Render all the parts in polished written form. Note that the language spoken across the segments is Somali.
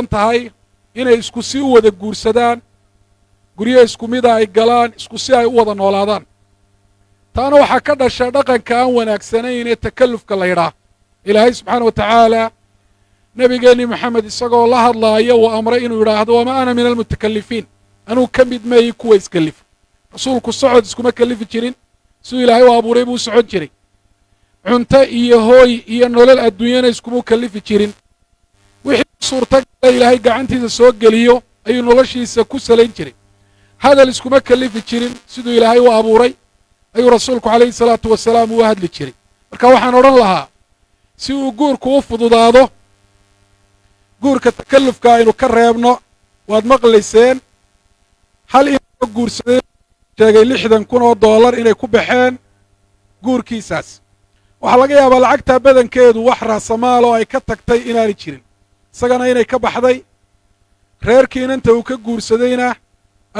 tahay inay isku si u wada guursadaan guryo isku mida ay galaan isku si ay u wada noolaadaan taana waxaa ka dhasha dhaqanka aan wanaagsanayn ee takallufka la yidhaah ilaahay subxaana wa tacaala nebigeenni maxamed isagoo la hadlaaya uu amray inuu yidhaahdo wamaa ana min almutakallifiin anuu ka mid meeyi kuwa iskallifo rasuulku socod iskuma kallifi jirin siduu ilaahay u abuuray buu socon jiray cunto iyo hooy iyo nolol adduunyana iskumuu kallifi jirin wixii suurtagala ilaahay gacantiisa soo geliyo ayuu noloshiisa ku salayn jiray hadal iskuma kallifi jirin siduu ilaahay u abuuray ayuu rasuulku calayhi salaatu wasalaam uu hadli jiray marka waxaan odhan lahaa si uu guurku u fududaado guurka takallufka aynu ka reebno waad maqlayseen hal inoo guursaday sheegay $60,000 inay ku baxeen guurkiisaas waxaa laga yaabaa lacagtaa badankeedu wax raasamaal oo ay ka tagtay inaanay jirin isagana inay ka baxday reerkii inanta uu ka guursadayna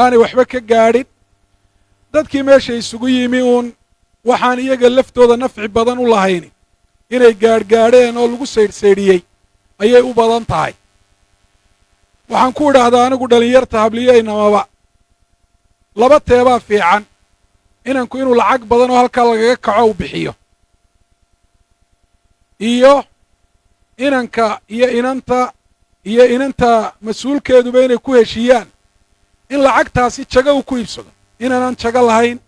aanay waxba ka gaadhin dadkii meesha isugu yimi uun waxaan iyaga laftooda nafci badan u lahayn inay gaadhgaadheen oo lagu saydhsaydhiyey ayay u badan tahay waxaan ku idhaahdaa anigu dhallinyarta habliyaynamaba laba teebaa fiican inanku inuu lacag badan oo halkaa lagaga kaco u bixiyo iyo inanka iyo inanta mas-uulkeeduba inay ku heshiiyaan in lacagtaasi jago uu ku iibsado inaanan jago lahayn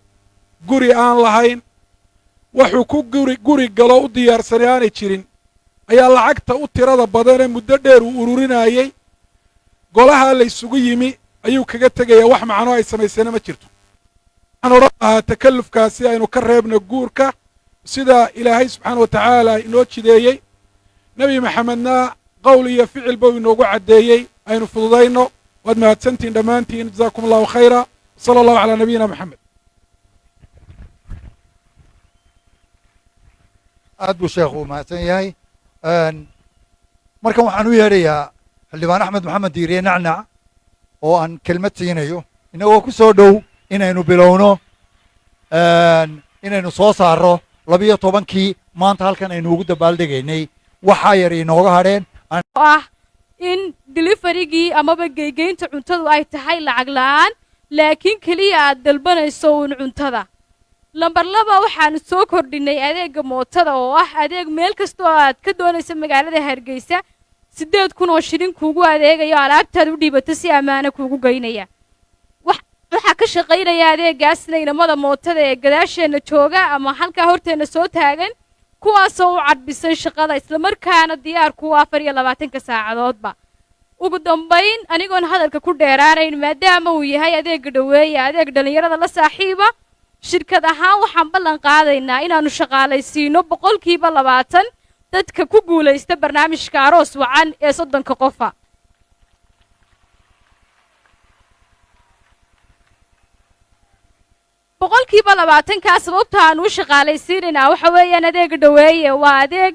guri aan lahayn waxuu ku guri galo u diyaarsanay aanay jirin ayaa lacagta u tirada badanee muddo dheer uu ururinayey golahaa la ysugu yimi ayuu kaga tegayaa wax macno ay samaysana ma jirto waxaan odhan lahaa takallufkaasi aynu ka reebno guurka sida ilaahay subxaana wa tacaala inoo jideeyey nebi maxamedna qowl iyo ficilba uu inoogu caddeeyey aynu fududayno waad mahadsantihin dhammaantiin jazaakum allahu khayra sala allahu calaa nabiyina maxamed aad buu sheekhu u mahadsan yahay markan waxaan u yeedhayaa xildhibaan axmed maxamed diiriye nacnac oo aan kelmad siinayo innagoo ku soo dhow inaynu bilowno inaynu soo saarro 12 maanta halkan aynu ugu dabaaldegaynay waxaa yar inooga hadheen in deliverygii amaba geygeynta cuntadu ay tahay lacag la'aan laakiin keliya aad dalbanayso uun cuntada lambar 2 waxaanu soo kordhinay adeegga mootada oo ah adeeg meel kasta oo aad ka doonaysa magaalada hargeysa 8,000 oo shilin kuugu adeegayo alaabtaad u dhiibato si ammaana kuugu geynaya waxaa ka shaqaynaya adeeggaasna inamada mootada ee gadaasheenna jooga ama halkaa horteenna soo taagan kuwaasoo u cadbisan shaqada islamarkaana diyaar kuwa 24 saacadoodba ugu dambayn anigoon hadalka ku dheeraanayn maadaama uu yahay adeegga dhoweeya adeeg dhallinyarada la saaxiiba shirkad ahaan waxaan ballan qaadaynaa inaannu shaqaalaysiino 20% dadka ku guulaysta barnaamijka aroos wacan ee 30 qofa boqolkiiba 20 sababta aan u shaqaalaysiinaynaa waxa weeyaan adeegga dhoweeye waa adeeg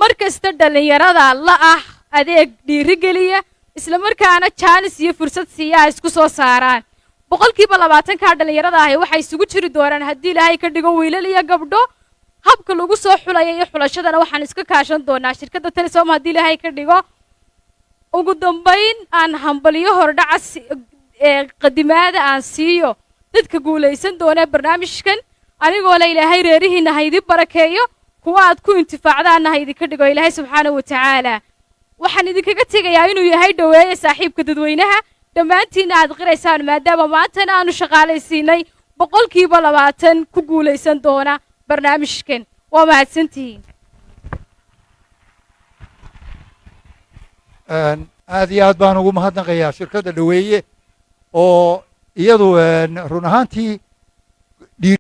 mar kasta dhallinyarada la ah adeeg dhiirigeliya islamarkaana jaanis iyo fursad siiyaa isku soo saaraan boqolkiiba 20 dhallinyarada ahi waxay isugu jiri doonaan haddii ilaahay ka dhigo wiilal iyo gabdho habka lagu soo xulaya iyo xulashadana waxaan iska kaashan doonaa shirkadda telesom haddii ilaahay ka dhigo ugu dambayn aan hambaliyo hordhaca qadimaada aan siiyo dadka guulaysan doona barnaamijkan anigoo la ilaahay reerihiinna ha idin barakeeyo kuwa aad ku intifaacdaanna ha idinka dhigo ilaahay subxaanahu wa tacaala waxaan idinkaga tegayaa inuu yahay dhoweeye saaxiibka dadweynaha dhammaantiinna aad qiraysaan maadaama maantana aanu shaqaalaysiinay 20% ku guulaysan doona barnaamijkan waa mahadsantihiin aad iyo aad baan ugu mahadnaqayaa shirkadda dhoweeye oo iyadu run ahaantii